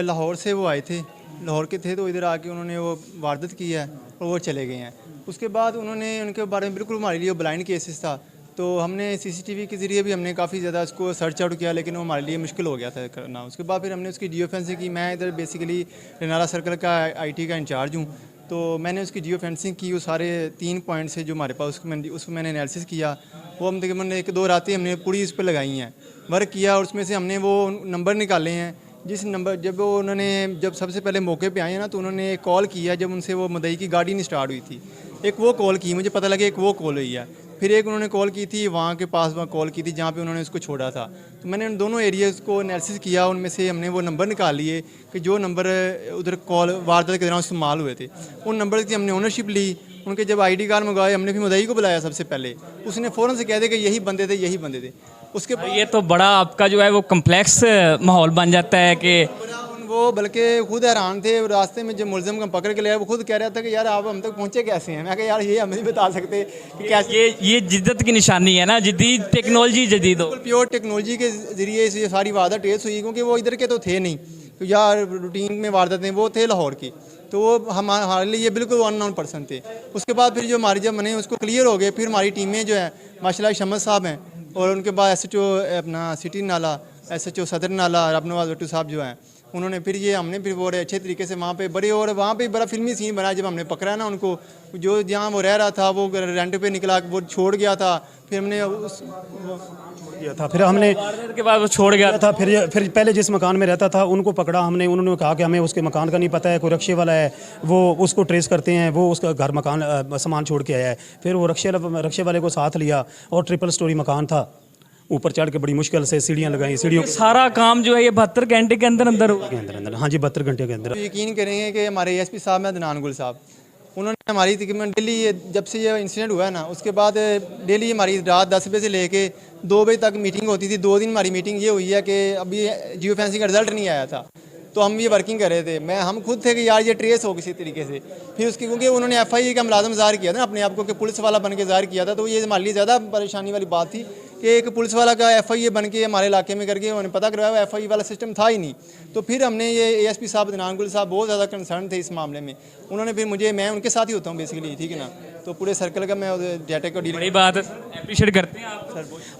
लाहौर से वो आए थे, लाहौर के थे, तो इधर आके उन्होंने वो वारदात की है और वो चले गए हैं। उसके बाद उन्होंने उनके बारे में बिल्कुल हमारे लिए ब्लाइंड केसेस था, तो हमने सीसीटीवी के ज़रिए भी हमने काफ़ी ज़्यादा उसको सर्च आउट किया, लेकिन वो हमारे लिए मुश्किल हो गया था करना। उसके बाद फिर हमने उसकी जियो फेंसिंग की। मैं इधर बेसिकली रनाला सर्कल का आईटी का इंचार्ज हूँ, तो मैंने उसकी जियो फेंसिंग की। वो सारे 3 पॉइंट से जो हमारे पास उसको मैंने एनालिसिस किया। वो हम तकरीबन 1-2 रातें हमने पूरी इस पर लगाई हैं, वर्क किया, और उसमें से हमने वो नंबर निकाले हैं। जिस नंबर जब जब सबसे पहले मौके पे आए हैं ना, तो उन्होंने कॉल किया जब उनसे वो मदई की गाड़ी नहीं स्टार्ट हुई थी। एक वो कॉल की, मुझे पता लगा एक वो कॉल हुई है। फिर एक उन्होंने कॉल की थी वहाँ के पास, वहाँ कॉल की थी जहाँ पे उन्होंने उसको छोड़ा था। तो मैंने उन दोनों एरियाज़ को एनालिसिस किया, उनमें से हमने वो नंबर निकाल लिए कि जो नंबर उधर कॉल वारदात के दौरान इस्तेमाल हुए थे। उन नंबर की हमने ओनरशिप ली। उनके जब आईडी कार्ड मंगवाए, हमने फिर मदई को बुलाया सबसे पहले। उसने फ़ौरन से कह दिया कि यही बंदे थे, यही बंदे थे। उसके बाद ये तो बड़ा आपका जो है वो कम्प्लेक्स माहौल बन जाता है कि वो बल्कि खुद हैरान थे। रास्ते में जब मुलजिम को पकड़ के लिया, वो खुद कह रहा था कि यार आप हम तक पहुँचे कैसे हैं। मैं कहा यार ये हमें नहीं बता सकते कि कैसे। ये जिद्दत की निशानी है ना, जदीद टेक्नोलॉजी जदीद हो। प्योर टेक्नोलॉजी के ज़रिए ये सारी वारदात ट्रेस हुई, क्योंकि वो इधर के तो थे नहीं, तो यार रूटीन में वारदातें वो थे लाहौर की, तो वो हमारे लिए ये बिल्कुल अननोन पर्सन थे। उसके बाद फिर जो हमारी जब मैंने उसको क्लियर हो गए, फिर हमारी टीमें जो है माशाल्लाह शमस साहब हैं, और उनके बाद SHO अपना सिटी नाला, SHO सदर नाला रबनवाज भट्टू साहब जो हैं, उन्होंने फिर ये हमने फिर वो अच्छे तरीके से वहाँ पे बड़े, और वहाँ पे बड़ा फिल्मी सीन बना जब हमने पकड़ा ना उनको। जो जहाँ वो रह रहा था वो रेंट पे निकला, वो छोड़ गया था। फिर हमने उस किया था, फिर हमने वारदात के बाद वो छोड़ गया था। फिर पहले जिस मकान में रहता था उनको पकड़ा हमने। उन्होंने कहा कि हमें उसके मकान का नहीं पता है, कोई रक्शे वाला है, वो उसको ट्रेस करते हैं, वो उसका घर मकान सामान छोड़ के आया है। फिर वो रक्शे वाले को साथ लिया, और 3 स्टोरी मकान था। ऊपर चढ़ के बड़ी मुश्किल से सीढ़ियाँ लगाई, सीढ़ियों के सारा काम जो है ये 72 घंटे के अंदर अंदर हुआ। अंदर। हाँ जी, 72 घंटे के अंदर। यकीन करेंगे कि हमारे ASP साहब हैं अदनान गुल साहब, उन्होंने हमारी तकरीबन डेली जब से ये इंसिडेंट हुआ है ना, उसके बाद डेली हमारी रात 10 बजे से लेके 2 बजे तक मीटिंग होती थी। 2 दिन हमारी मीटिंग ये हुई है कि अभी जियो फेंसिंग का रिजल्ट नहीं आया था, तो हम ये वर्किंग कर रहे थे। हम खुद थे कि यार ये ट्रेस हो किसी तरीके से। फिर उसकी क्योंकि उन्होंने FIA का मुलाजम ज़ाहिर किया था ना अपने आप को, कि पुलिस वाला बन के ज़ाहिर किया था, तो ये हमारे लिए ज़्यादा परेशानी वाली बात थी कि एक पुलिस वाला का FIA बन के हमारे इलाके में करके उन्होंने पता करवाया, FIA वाला सिस्टम था ही नहीं। तो फिर हमने ये ASP साहब अदनान गुल साहब बहुत ज़्यादा कंसर्न थे इस मामले में। उन्होंने फिर मैं उनके साथ ही होता हूँ बेसिकली, ठीक है ना, तो पूरे सर्कल का मैं डाटा को बड़ी बात अप्रिशिएट करते हैं आप सर।